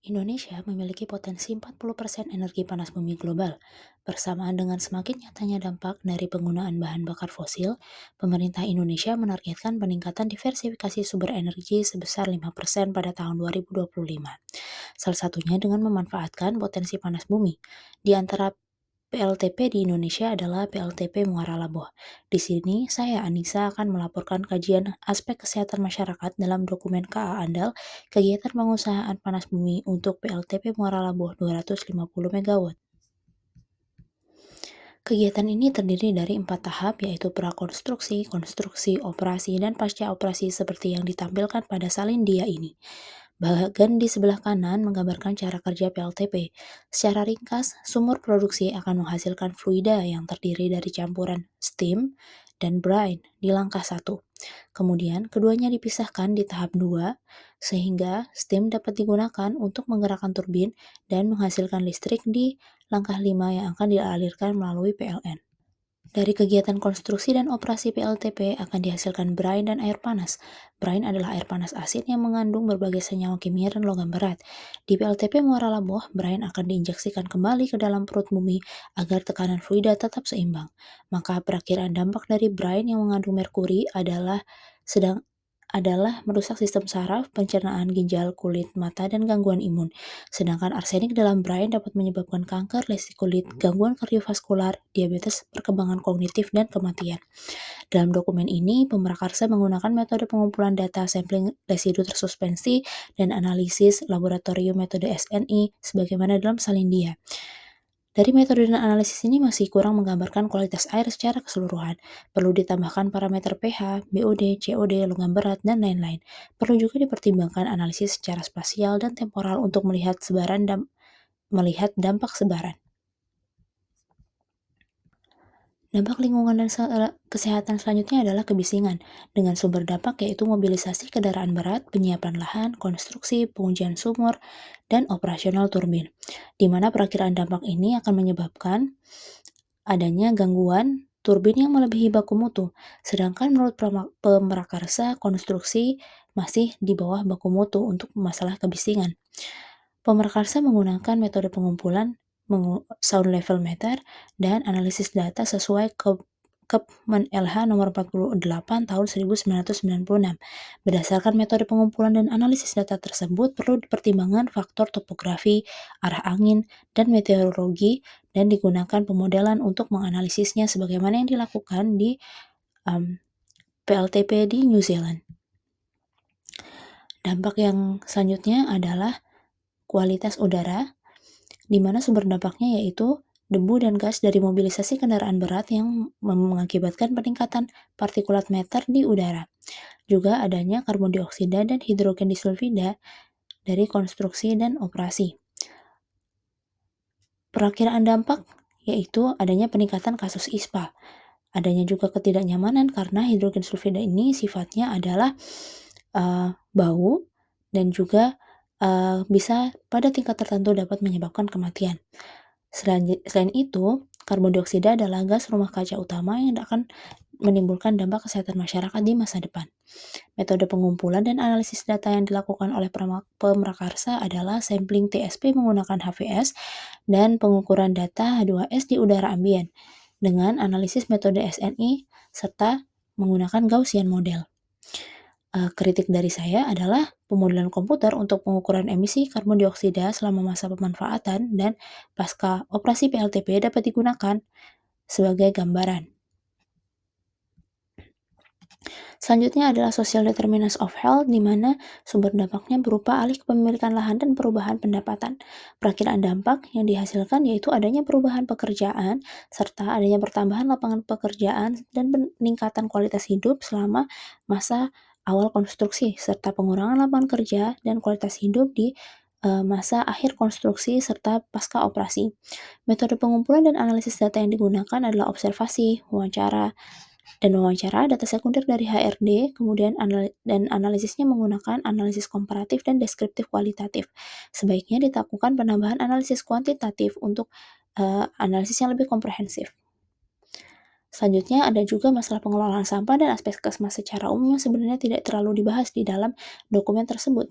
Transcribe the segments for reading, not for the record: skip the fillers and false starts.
Indonesia memiliki potensi 40% energi panas bumi global. Bersamaan dengan semakin nyatanya dampak dari penggunaan bahan bakar fosil, pemerintah Indonesia menargetkan peningkatan diversifikasi sumber energi sebesar 5% pada tahun 2025. Salah satunya dengan memanfaatkan potensi panas bumi. Di antara PLTP di Indonesia adalah PLTP Muara Laboh. Di sini, saya Anissa akan melaporkan kajian aspek kesehatan masyarakat dalam dokumen KA Andal, kegiatan pengusahaan panas bumi untuk PLTP Muara Laboh 250 MW. Kegiatan ini terdiri dari 4 tahap, yaitu prakonstruksi, konstruksi, operasi, dan pasca operasi seperti yang ditampilkan pada salin dia ini. Bagian di sebelah kanan menggambarkan cara kerja PLTP. Secara ringkas, sumur produksi akan menghasilkan fluida yang terdiri dari campuran steam dan brine di langkah 1. Kemudian, keduanya dipisahkan di tahap 2, sehingga steam dapat digunakan untuk menggerakkan turbin dan menghasilkan listrik di langkah 5 yang akan dialirkan melalui PLN. Dari kegiatan konstruksi dan operasi PLTP akan dihasilkan brine dan air panas. Brine adalah air panas asin yang mengandung berbagai senyawa kimia dan logam berat. Di PLTP Muara Laboh, brine akan diinjeksikan kembali ke dalam perut bumi agar tekanan fluida tetap seimbang. Maka perakiraan dampak dari brine yang mengandung merkuri adalah merusak sistem saraf, pencernaan, ginjal, kulit, mata, dan gangguan imun. Sedangkan arsenik dalam brine dapat menyebabkan kanker, lesi kulit, gangguan kardiovaskular, diabetes, perkembangan kognitif, dan kematian. Dalam dokumen ini, pemrakarsa menggunakan metode pengumpulan data sampling residu tersuspensi dan analisis laboratorium metode SNI sebagaimana dalam salin dia. Dari metode dan analisis ini masih kurang menggambarkan kualitas air secara keseluruhan. Perlu ditambahkan parameter pH, BOD, COD, logam berat, dan lain-lain. Perlu juga dipertimbangkan analisis secara spasial dan temporal untuk melihat dampak sebaran. Dampak lingkungan dan kesehatan selanjutnya adalah kebisingan, dengan sumber dampak yaitu mobilisasi kendaraan berat, penyiapan lahan, konstruksi, pengujian sumur, dan operasional turbin, di mana perakiraan dampak ini akan menyebabkan adanya gangguan turbin yang melebihi baku mutu, sedangkan menurut pemrakarsa konstruksi masih di bawah baku mutu untuk masalah kebisingan. Pemrakarsa menggunakan metode pengumpulan sound level meter dan analisis data sesuai Kepmen LH nomor 48 tahun 1996. Berdasarkan metode pengumpulan dan analisis data tersebut, perlu dipertimbangkan faktor topografi, arah angin, dan meteorologi, dan digunakan pemodelan untuk menganalisisnya sebagaimana yang dilakukan di PLTP di New Zealand. Dampak yang selanjutnya adalah kualitas udara, di mana sumber dampaknya yaitu debu dan gas dari mobilisasi kendaraan berat yang mengakibatkan peningkatan partikulat matter di udara. Juga adanya karbon dioksida dan hidrogen disulfida dari konstruksi dan operasi. Perakiraan dampak yaitu adanya peningkatan kasus ISPA. Adanya juga ketidaknyamanan karena hidrogen sulfida ini sifatnya adalah bau dan juga bisa pada tingkat tertentu dapat menyebabkan kematian. Selain itu, karbon dioksida adalah gas rumah kaca utama yang akan menimbulkan dampak kesehatan masyarakat di masa depan. Metode pengumpulan dan analisis data yang dilakukan oleh pemrakarsa adalah sampling TSP menggunakan HVS dan pengukuran data H2S di udara ambien dengan analisis metode SNI serta menggunakan Gaussian model. Kritik dari saya adalah pemodelan komputer untuk pengukuran emisi karbon dioksida selama masa pemanfaatan dan pasca operasi PLTP dapat digunakan sebagai gambaran. Selanjutnya adalah social determinants of health, di mana sumber dampaknya berupa alih kepemilikan lahan dan perubahan pendapatan. Perakiraan dampak yang dihasilkan yaitu adanya perubahan pekerjaan, serta adanya pertambahan lapangan pekerjaan dan peningkatan kualitas hidup selama masa awal konstruksi, serta pengurangan lapangan kerja dan kualitas hidup di masa akhir konstruksi serta pasca operasi. Metode pengumpulan dan analisis data yang digunakan adalah observasi, wawancara, data sekunder dari HRD, kemudian analisisnya menggunakan analisis komparatif dan deskriptif kualitatif. Sebaiknya dilakukan penambahan analisis kuantitatif untuk analisis yang lebih komprehensif. Selanjutnya ada juga masalah pengelolaan sampah dan aspek kesmas secara umum yang sebenarnya tidak terlalu dibahas di dalam dokumen tersebut.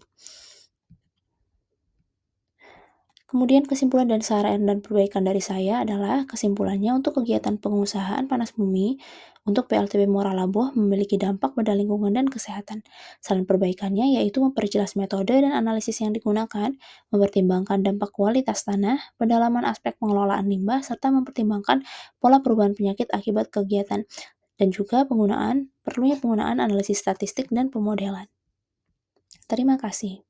Kemudian kesimpulan dan saran dan perbaikan dari saya adalah kesimpulannya untuk kegiatan pengusahaan panas bumi untuk PLTP Muara Labuh memiliki dampak pada lingkungan dan kesehatan. Saran perbaikannya yaitu memperjelas metode dan analisis yang digunakan, mempertimbangkan dampak kualitas tanah, pendalaman aspek pengelolaan limbah, serta mempertimbangkan pola perubahan penyakit akibat kegiatan, dan juga perlunya penggunaan analisis statistik dan pemodelan. Terima kasih.